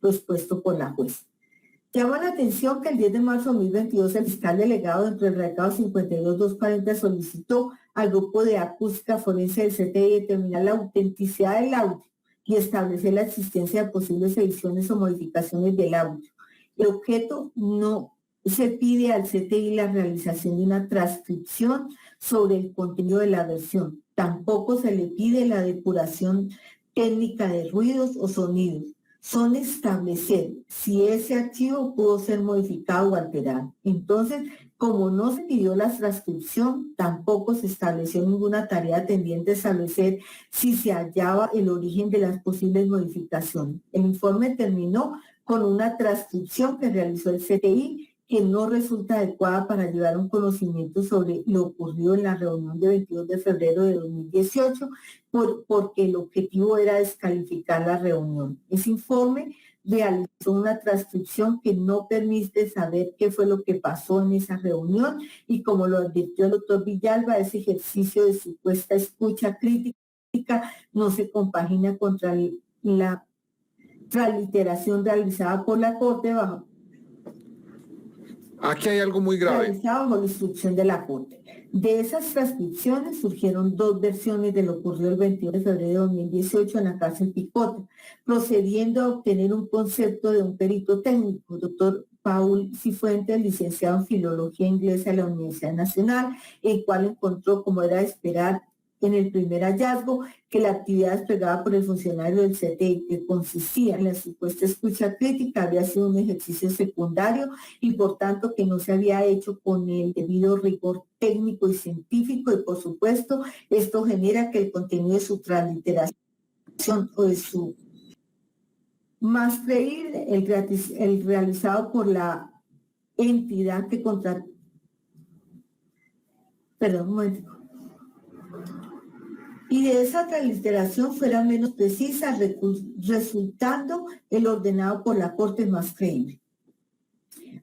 lo expuesto por la jueza. Llama la atención que el 10 de marzo de 2022 el fiscal delegado dentro del recado 52240 solicitó al grupo de acústica forense del CTI determinar la autenticidad del audio y establecer la existencia de posibles ediciones o modificaciones del audio. El objeto no se pide al CTI la realización de una transcripción sobre el contenido de la versión. Tampoco se le pide la depuración técnica de ruidos o sonidos. Son establecer si ese archivo pudo ser modificado o alterado. Entonces, como no se pidió la transcripción, tampoco se estableció ninguna tarea tendiente a establecer si se hallaba el origen de las posibles modificaciones. El informe terminó con una transcripción que realizó el CTI que no resulta adecuada para llevar un conocimiento sobre lo ocurrido en la reunión de 22 de febrero de 2018, porque el objetivo era descalificar la reunión. Ese informe realizó una transcripción que no permite saber qué fue lo que pasó en esa reunión y como lo advirtió el doctor Villalba, ese ejercicio de supuesta escucha crítica no se compagina contra la transliteración realizada por la Corte Aquí hay algo muy grave. Realizado bajo la instrucción de la Corte. De esas transcripciones surgieron dos versiones de lo ocurrido el 22 de febrero de 2018 en la cárcel Picota, procediendo a obtener un concepto de un perito técnico, doctor Paul Cifuentes, licenciado en Filología Inglesa de la Universidad Nacional, el cual encontró, como era de esperar, en el primer hallazgo, que la actividad desplegada por el funcionario del CTI, que consistía en la supuesta escucha crítica, había sido un ejercicio secundario y por tanto que no se había hecho con el debido rigor técnico y científico y por supuesto esto genera que el contenido de su transliteración o de su más creíble, el realizado por la entidad que contrató. Perdón, un momento. Y de esa transliteración fuera menos precisa, resultando el ordenado por la Corte más creíble.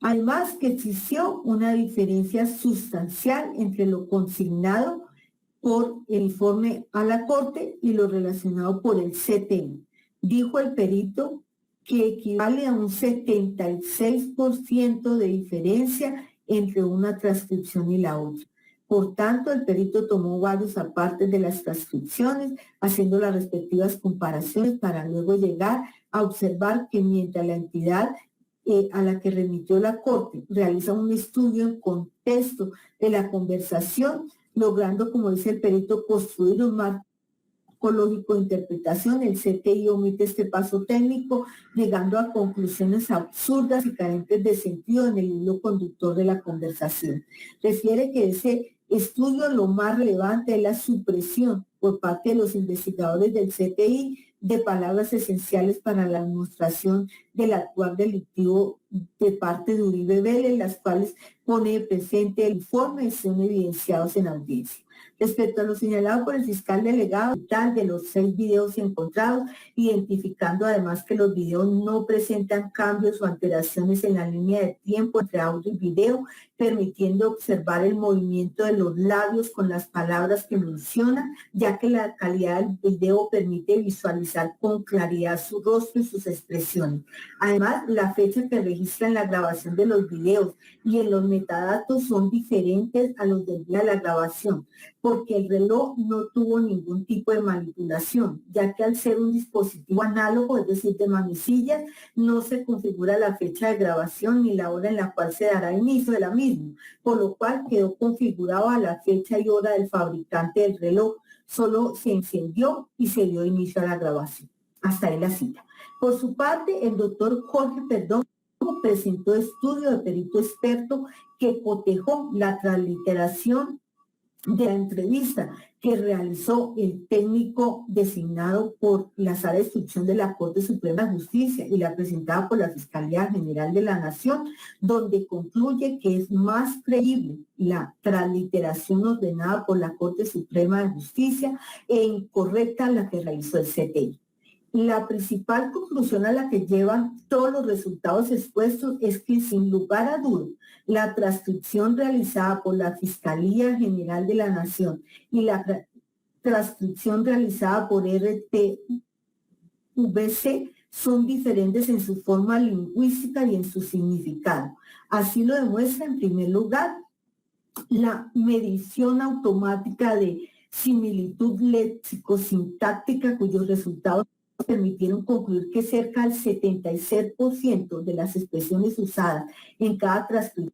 Además que existió una diferencia sustancial entre lo consignado por el informe a la Corte y lo relacionado por el CTI. Dijo el perito que equivale a un 76% de diferencia entre una transcripción y la otra. Por tanto, el perito tomó varios apartes de las transcripciones, haciendo las respectivas comparaciones para luego llegar a observar que mientras la entidad a la que remitió la Corte realiza un estudio en contexto de la conversación, logrando, como dice el perito, construir un marco lógico de interpretación, el CTI omite este paso técnico, llegando a conclusiones absurdas y carentes de sentido en el hilo conductor de la conversación. Refiere que ese estudio lo más relevante es la supresión por parte de los investigadores del CTI de palabras esenciales para la demostración del actuar delictivo de parte de Uribe Vélez, las cuales pone presente el informe y son evidenciados en audiencia. Respecto a lo señalado por el fiscal delegado de los 6 videos encontrados, identificando además que los videos no presentan cambios o alteraciones en la línea de tiempo entre audio y video, permitiendo observar el movimiento de los labios con las palabras que mencionan, ya que la calidad del video permite visualizar con claridad su rostro y sus expresiones. Además, la fecha que registra en la grabación de los videos y en los metadatos son diferentes a los del día de la grabación, porque el reloj no tuvo ningún tipo de manipulación, ya que al ser un dispositivo análogo, es decir, de manecillas, no se configura la fecha de grabación ni la hora en la cual se dará inicio de la misma, por lo cual quedó configurado a la fecha y hora del fabricante del reloj, solo se encendió y se dio inicio a la grabación. Hasta ahí la cita. Por su parte, el doctor Jorge Perdomo presentó estudio de perito experto que cotejó la transliteración de la entrevista que realizó el técnico designado por la Sala de Instrucción de la Corte Suprema de Justicia y la presentada por la Fiscalía General de la Nación, donde concluye que es más creíble la transliteración ordenada por la Corte Suprema de Justicia e incorrecta la que realizó el CTI. La principal conclusión a la que llevan todos los resultados expuestos es que, sin lugar a duda, la transcripción realizada por la Fiscalía General de la Nación y la transcripción realizada por RTVC son diferentes en su forma lingüística y en su significado. Así lo demuestra, en primer lugar, la medición automática de similitud léxico-sintáctica, cuyos resultados permitieron concluir que cerca del 76% de las expresiones usadas en cada transcripción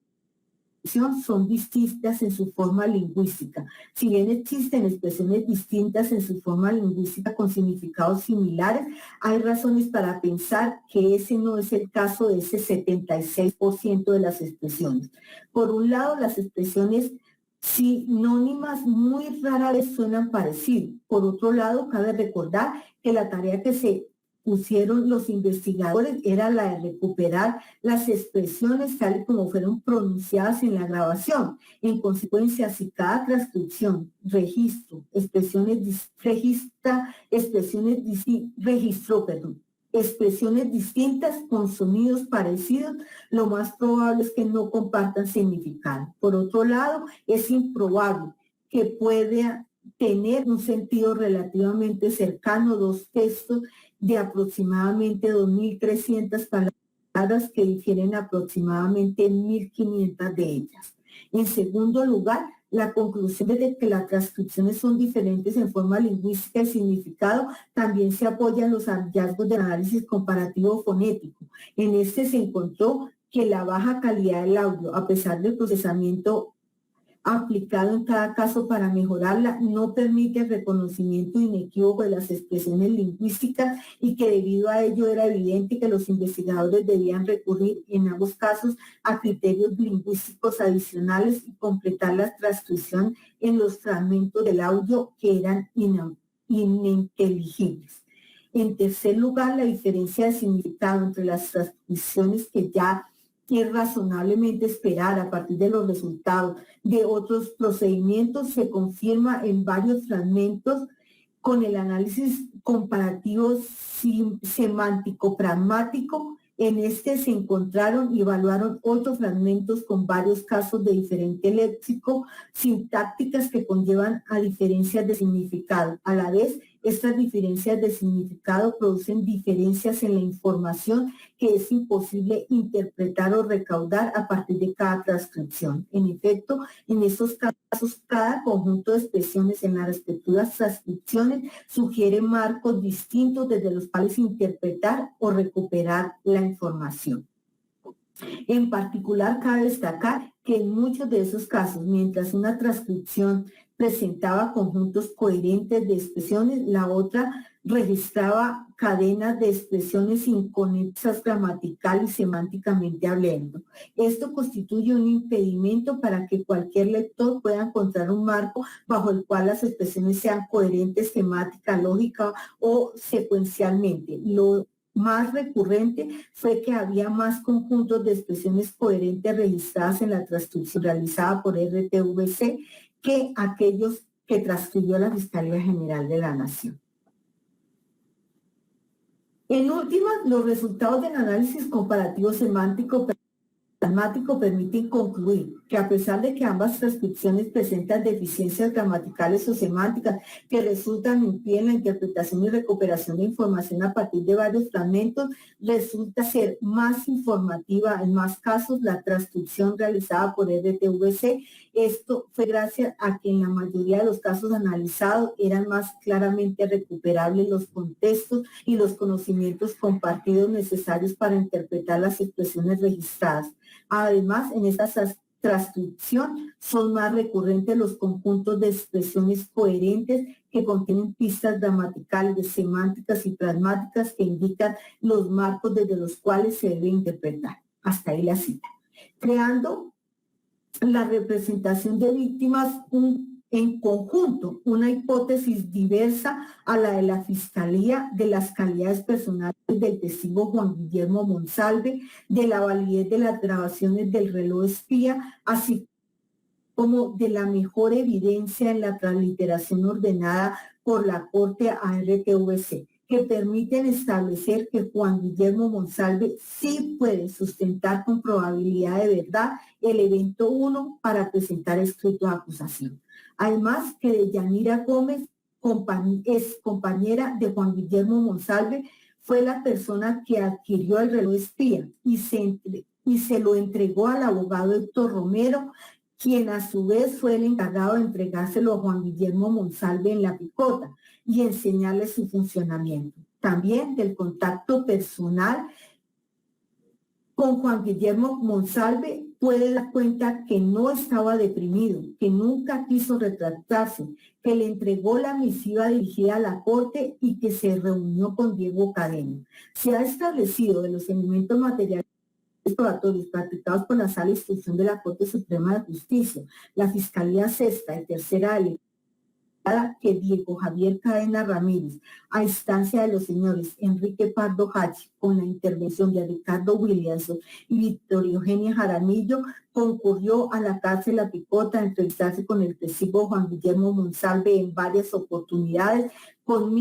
son distintas en su forma lingüística. Si bien existen expresiones distintas en su forma lingüística con significados similares, hay razones para pensar que ese no es el caso de ese 76% de las expresiones. Por un lado, las expresiones sinónimas muy rara vez suenan parecido. Por otro lado, cabe recordar que la tarea que se pusieron los investigadores era la de recuperar las expresiones tal y como fueron pronunciadas en la grabación. En consecuencia, si cada transcripción, registró expresiones distintas con sonidos parecidos, lo más probable es que no compartan significado. Por otro lado, es improbable que pueda tener un sentido relativamente cercano dos textos de aproximadamente 2.300 palabras que difieren aproximadamente 1.500 de ellas. En segundo lugar, la conclusión de que las transcripciones son diferentes en forma lingüística y significado también se apoya en los hallazgos del análisis comparativo fonético. En este se encontró que la baja calidad del audio, a pesar del procesamiento aplicado en cada caso para mejorarla, no permite el reconocimiento inequívoco de las expresiones lingüísticas y que debido a ello era evidente que los investigadores debían recurrir en ambos casos a criterios lingüísticos adicionales y completar la transcripción en los fragmentos del audio que eran ininteligibles. En tercer lugar, la diferencia de significado entre las transcripciones que ya es razonablemente esperar a partir de los resultados de otros procedimientos se confirma en varios fragmentos con el análisis comparativo semántico-pragmático. En este se encontraron y evaluaron 8 fragmentos con varios casos de diferente léxico, sintácticas que conllevan a diferencias de significado. A la vez, estas diferencias de significado producen diferencias en la información que es imposible interpretar o recaudar a partir de cada transcripción. En efecto, en estos casos, cada conjunto de expresiones en las respectivas transcripciones sugiere marcos distintos desde los cuales interpretar o recuperar la información. En particular, cabe destacar que en muchos de esos casos, mientras una transcripción presentaba conjuntos coherentes de expresiones, la otra registraba cadenas de expresiones inconexas gramatical y semánticamente hablando. Esto constituye un impedimento para que cualquier lector pueda encontrar un marco bajo el cual las expresiones sean coherentes temática, lógica o secuencialmente. Lo más recurrente fue que había más conjuntos de expresiones coherentes registradas en la transcripción realizada por RTVC que aquellos que transcribió la Fiscalía General de la Nación. En última, los resultados del análisis comparativo semántico pragmático permiten concluir que a pesar de que ambas transcripciones presentan deficiencias gramaticales o semánticas que resultan impiden la interpretación y recuperación de información a partir de varios fragmentos, resulta ser más informativa en más casos la transcripción realizada por RTVC. Esto fue gracias a que en la mayoría de los casos analizados eran más claramente recuperables los contextos y los conocimientos compartidos necesarios para interpretar las expresiones registradas. Además, en esta transcripción son más recurrentes los conjuntos de expresiones coherentes que contienen pistas gramaticales, semánticas y pragmáticas que indican los marcos desde los cuales se debe interpretar. Hasta ahí la cita. Creando la representación de víctimas en conjunto, una hipótesis diversa a la de la Fiscalía de las calidades personales del testigo Juan Guillermo Monsalve, de la validez de las grabaciones del reloj espía, así como de la mejor evidencia en la transliteración ordenada por la Corte a RTVC, que permiten establecer que Juan Guillermo Monsalve sí puede sustentar con probabilidad de verdad el evento 1 para presentar escrito de acusación. Además, que Deyanira Gómez, es compañera de Juan Guillermo Monsalve, fue la persona que adquirió el reloj espía y se lo entregó al abogado Héctor Romero, quien a su vez fue el encargado de entregárselo a Juan Guillermo Monsalve en La Picota y enseñarle su funcionamiento. También del contacto personal con Juan Guillermo Monsalve puede dar cuenta que no estaba deprimido, que nunca quiso retractarse, que le entregó la misiva dirigida a la Corte y que se reunió con Diego Cadena. Se ha establecido de los elementos materiales probatorios practicados por la Sala de Instrucción de la Corte Suprema de Justicia, la Fiscalía Sexta y Tercera que Diego Javier Cadena Ramírez, a instancia de los señores Enrique Pardo Hachi, con la intervención de Ricardo Williamson y Victoria Eugenia Jaramillo, concurrió a la cárcel La Picota a entrevistarse con el testigo Juan Guillermo Monsalve en varias oportunidades, con